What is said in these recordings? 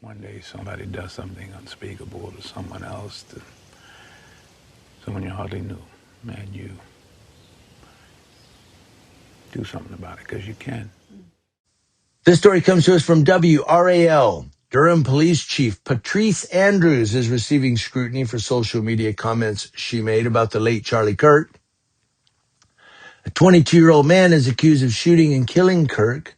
one day somebody does something unspeakable to someone else, to someone you hardly knew, and you do something about it because you can. This story comes to us from WRAL. Durham Police Chief Patrice Andrews is receiving scrutiny for social media comments she made about the late Charlie Kirk. A 22-year-old man is accused of shooting and killing Kirk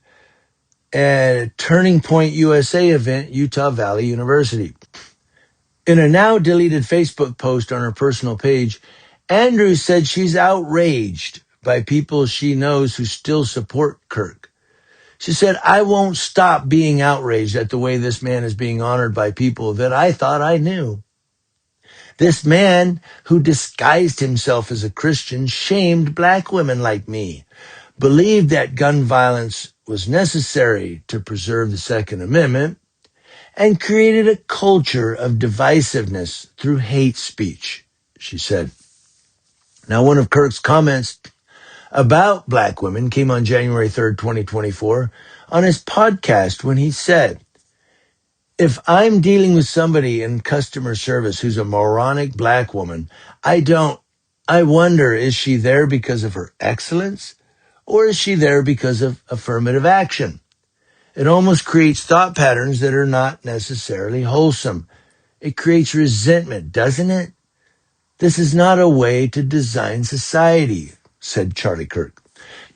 at a Turning Point USA event, Utah Valley University. In a now deleted Facebook post on her personal page, Andrews said she's outraged by people she knows who still support Kirk. She said, "I won't stop being outraged at the way this man is being honored by people that I thought I knew. This man who disguised himself as a Christian shamed black women like me, believed that gun violence was necessary to preserve the Second Amendment, and created a culture of divisiveness through hate speech," she said. Now, one of Kirk's comments about black women came on January 3rd, 2024, on his podcast when he said, "If I'm dealing with somebody in customer service who's a moronic black woman, I wonder, is she there because of her excellence or is she there because of affirmative action? It almost creates thought patterns that are not necessarily wholesome. It creates resentment, doesn't it? This is not a way to design society," said Charlie Kirk.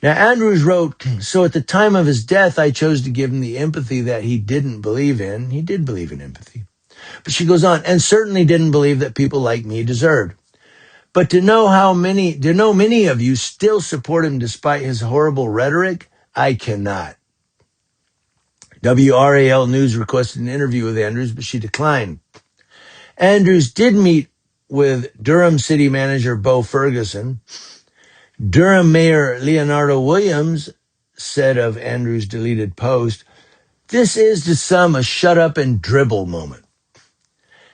Now, Andrews wrote, "So at the time of his death, I chose to give him the empathy that he didn't believe in." He did believe in empathy. But she goes on, "And certainly didn't believe that people like me deserved. But to know many of you still support him despite his horrible rhetoric, I cannot." WRAL News requested an interview with Andrews, but she declined. Andrews did meet with Durham City Manager Bo Ferguson. Durham Mayor Leonardo Williams said of Andrews' deleted post, "This is to some a shut up and dribble moment."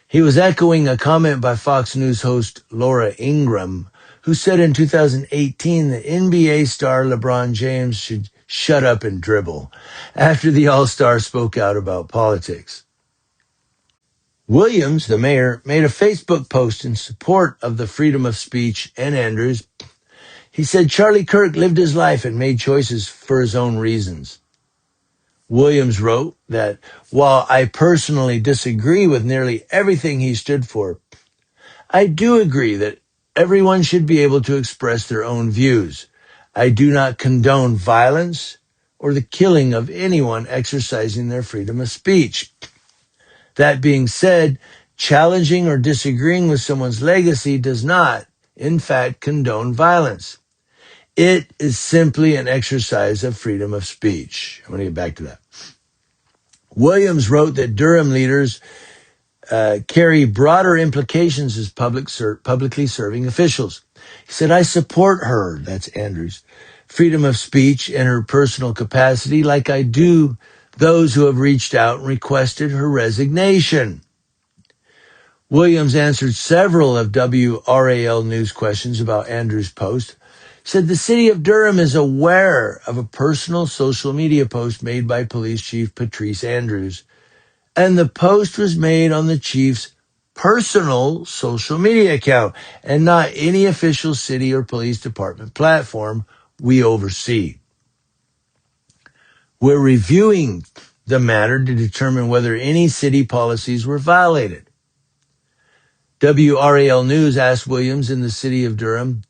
He was echoing a comment by Fox News host Laura Ingraham, who said in 2018 that NBA star LeBron James should shut up and dribble after the All-Star spoke out about politics. Williams, the mayor, made a Facebook post in support of the freedom of speech and Andrews. He said Charlie Kirk lived his life and made choices for his own reasons. Williams wrote that while I personally disagree with nearly everything he stood for, I do agree that everyone should be able to express their own views. I do not condone violence or the killing of anyone exercising their freedom of speech. That being said, challenging or disagreeing with someone's legacy does not, in fact, condone violence. It is simply an exercise of freedom of speech. I'm going to get back to that. Williams wrote that Durham leaders carry broader implications as publicly serving officials. He said, "I support her," that's Andrews, "freedom of speech in her personal capacity like I do those who have reached out and requested her resignation." Williams answered several of WRAL News questions about Andrews' post. Said the city of Durham is aware of a personal social media post made by Police Chief Patrice Andrews, and the post was made on the chief's personal social media account and not any official city or police department platform we oversee. We're reviewing the matter to determine whether any city policies were violated. WRAL News asked Williams in the city of Durham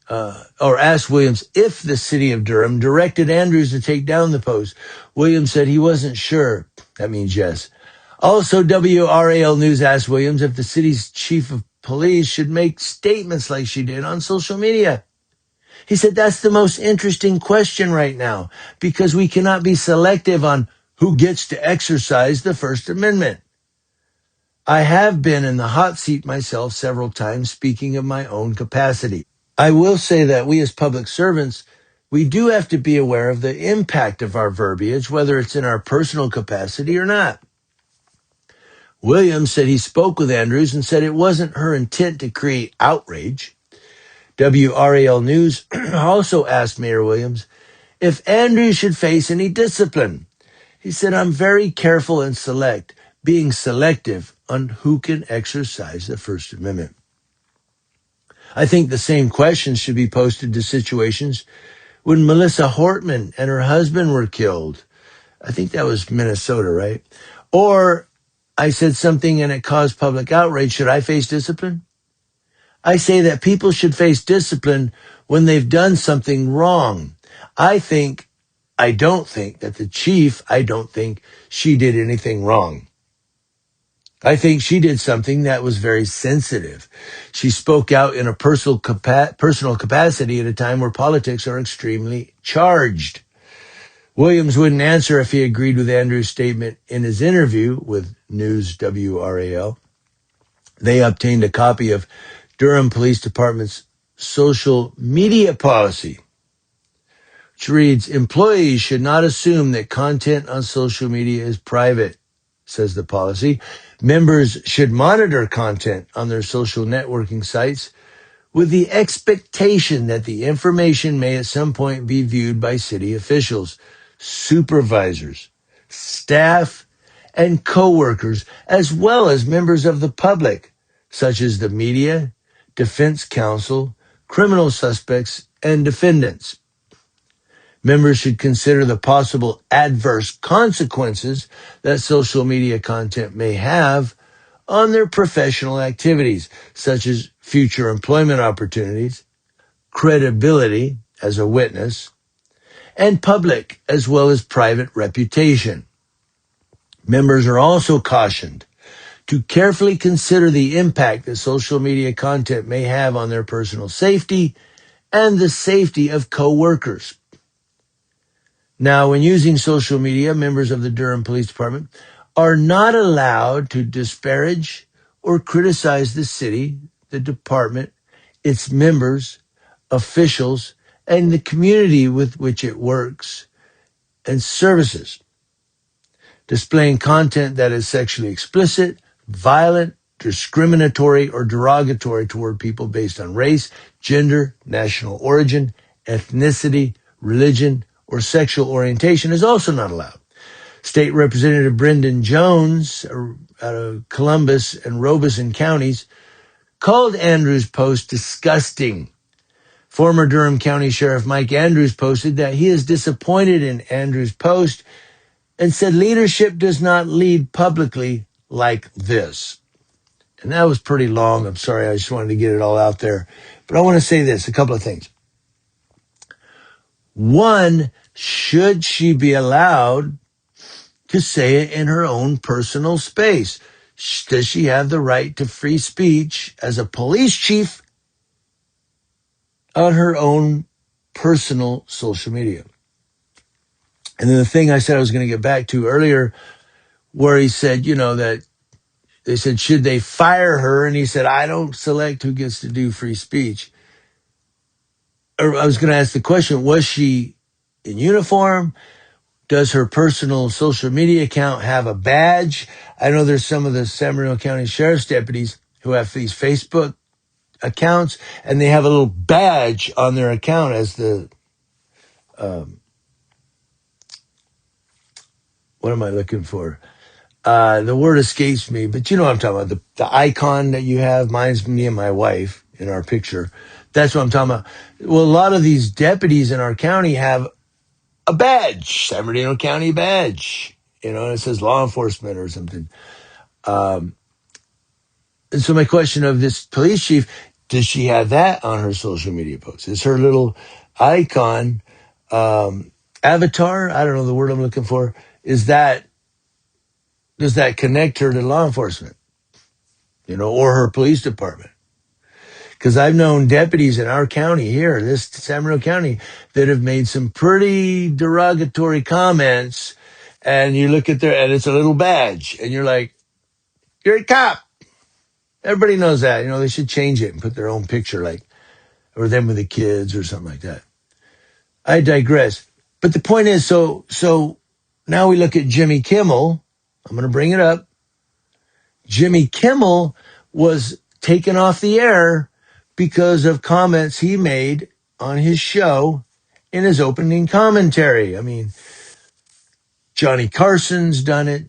asked Williams if the city of Durham directed Andrews to take down the post. Williams said he wasn't sure. That means yes. Also, WRAL News asked Williams if the city's chief of police should make statements like she did on social media. He said that's the most interesting question right now because we cannot be selective on who gets to exercise the First Amendment. I have been in the hot seat myself several times, speaking of my own capacity. I will say that we as public servants, we do have to be aware of the impact of our verbiage, whether it's in our personal capacity or not. Williams said he spoke with Andrews and said it wasn't her intent to create outrage. WRAL News also asked Mayor Williams if Andrews should face any discipline. He said, "I'm very careful and select, being selective on who can exercise the First Amendment. I think the same questions should be posted to situations when Melissa Hortman and her husband were killed. I think that was Minnesota, right? Or I said something and it caused public outrage. Should I face discipline? I say that people should face discipline when they've done something wrong. I don't think that the chief, I don't think she did anything wrong. I think she did something that was very sensitive. She spoke out in a personal capacity at a time where politics are extremely charged. Williams wouldn't answer if he agreed with Andrews' statement in his interview with News WRAL. They obtained a copy of Durham Police Department's social media policy, which reads, employees should not assume that content on social media is private, says the policy. Members should monitor content on their social networking sites with the expectation that the information may at some point be viewed by city officials, supervisors, staff, and coworkers, as well as members of the public, such as the media, defense counsel, criminal suspects, and defendants. Members should consider the possible adverse consequences that social media content may have on their professional activities, such as future employment opportunities, credibility as a witness, and public as well as private reputation. Members are also cautioned to carefully consider the impact that social media content may have on their personal safety and the safety of coworkers. Now, when using social media, members of the Durham Police Department are not allowed to disparage or criticize the city, the department, its members, officials, and the community with which it works and services. Displaying content that is sexually explicit, violent, discriminatory, or derogatory toward people based on race, gender, national origin, ethnicity, religion, or sexual orientation is also not allowed. State Representative Brendan Jones out of Columbus and Robeson counties called Andrews' post disgusting. Former Durham County Sheriff Mike Andrews posted that he is disappointed in Andrews' post and said leadership does not lead publicly like this. And that was pretty long. I'm sorry. I just wanted to get it all out there. But I want to say this, a couple of things. One, should she be allowed to say it in her own personal space? Does she have the right to free speech as a police chief on her own personal social media? And then the thing I said I was going to get back to earlier, where he said, that they said, should they fire her? And he said, I don't select who gets to do free speech. Or I was going to ask the question, was she in uniform? Does her personal social media account have a badge? I know there's some of the San Bernardino County Sheriff's deputies who have these Facebook accounts, and they have a little badge on their account as the, what am I looking for? The word escapes me, but you know what I'm talking about. The icon that you have, mine's me and my wife in our picture. That's what I'm talking about. Well, a lot of these deputies in our county have a badge, San Bernardino County badge, and it says law enforcement or something. And so my question of this police chief, does she have that on her social media posts? Is her little icon, avatar, I don't know the word I'm looking for, does that connect her to law enforcement, or her police department? Because I've known deputies in our county here, this San Bernardino County, that have made some pretty derogatory comments, and you look at and it's a little badge, and you're like, you're a cop. Everybody knows that. They should change it and put their own picture, or them with the kids or something like that. I digress. But the point is, so now we look at Jimmy Kimmel. I'm going to bring it up. Jimmy Kimmel was taken off the air because of comments he made on his show in his opening commentary. I mean, Johnny Carson's done it.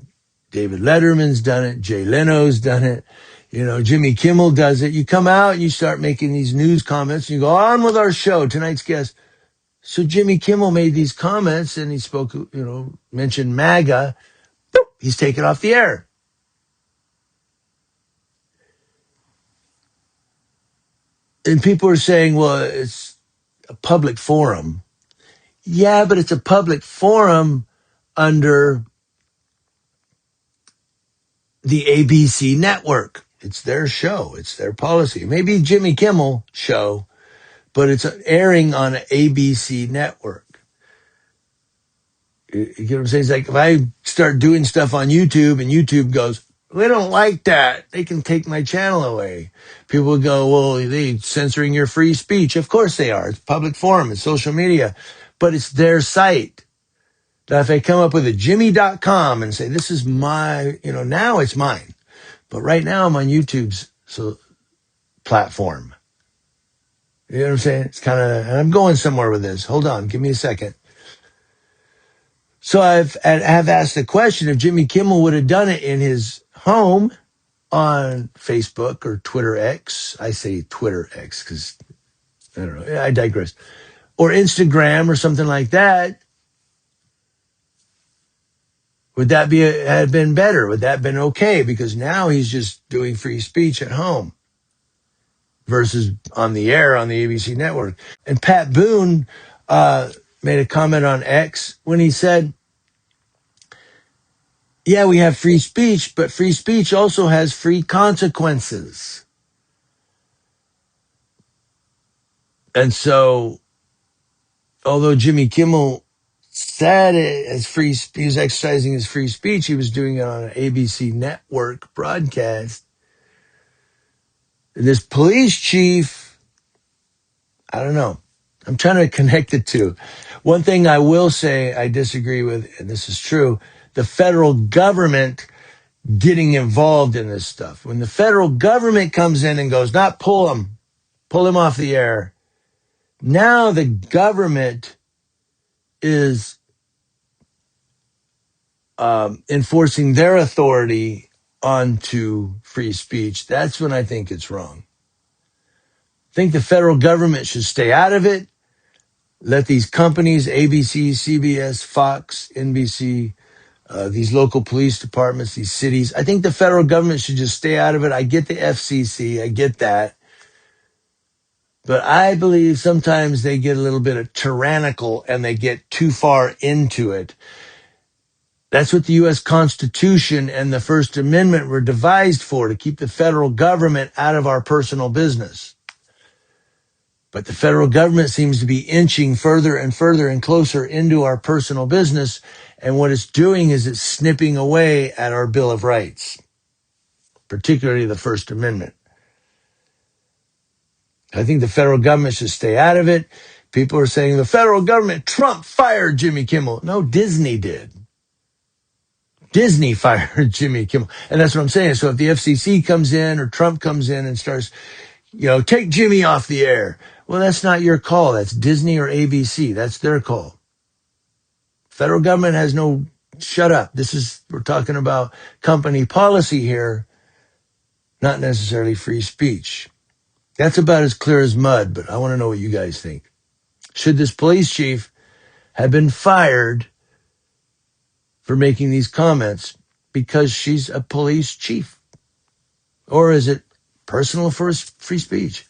David Letterman's done it. Jay Leno's done it. Jimmy Kimmel does it. You come out and you start making these news comments and you go on with our show. Tonight's guest. So Jimmy Kimmel made these comments and he spoke, mentioned MAGA. Boop, he's taken off the air. And people are saying, well, it's a public forum. Yeah, but it's a public forum under the ABC network. It's their show. It's their policy. Maybe Jimmy Kimmel show, but it's airing on an ABC network. You get what I'm saying? It's like if I start doing stuff on YouTube and YouTube goes, we don't like that, they can take my channel away. People would go, well, they censoring your free speech. Of course they are. It's public forum. It's social media. But it's their site. Now, if I come up with a Jimmy.com and say, this is my, now it's mine. But right now I'm on YouTube's platform. You know what I'm saying? It's kind of, and I'm going somewhere with this. Hold on. Give me a second. So I've asked the question if Jimmy Kimmel would have done it in his home on Facebook or Twitter X. I say Twitter X because I don't know. I digress. Or Instagram or something like that. Would that have been better? Would that have been okay? Because now he's just doing free speech at home versus on the air on the ABC network. And Pat Boone made a comment on X when he said, yeah, we have free speech, but free speech also has free consequences. And so, although Jimmy Kimmel said it as he was exercising his free speech, he was doing it on an ABC network broadcast. This police chief, I don't know. I'm trying to connect the two. One thing I will say I disagree with, and this is true, the federal government getting involved in this stuff. When the federal government comes in and goes, not pull him off the air. Now the government is enforcing their authority onto free speech. That's when I think it's wrong. I think the federal government should stay out of it. Let these companies, ABC, CBS, Fox, NBC, these local police departments, these cities, I think the federal government should just stay out of it. I get the FCC. I get that. But I believe sometimes they get a little bit of tyrannical and they get too far into it. That's what the U.S. Constitution and the First Amendment were devised for, to keep the federal government out of our personal business. But the federal government seems to be inching further and further and closer into our personal business. And what it's doing is it's snipping away at our Bill of Rights, particularly the First Amendment. I think the federal government should stay out of it. People are saying the federal government, Trump fired Jimmy Kimmel. No, Disney did. Disney fired Jimmy Kimmel. And that's what I'm saying. So if the FCC comes in or Trump comes in and starts, take Jimmy off the air. Well, that's not your call. That's Disney or ABC. That's their call. Federal government has no, shut up. We're talking about company policy here, not necessarily free speech. That's about as clear as mud, but I want to know what you guys think. Should this police chief have been fired for making these comments because she's a police chief? Or is it personal for free speech?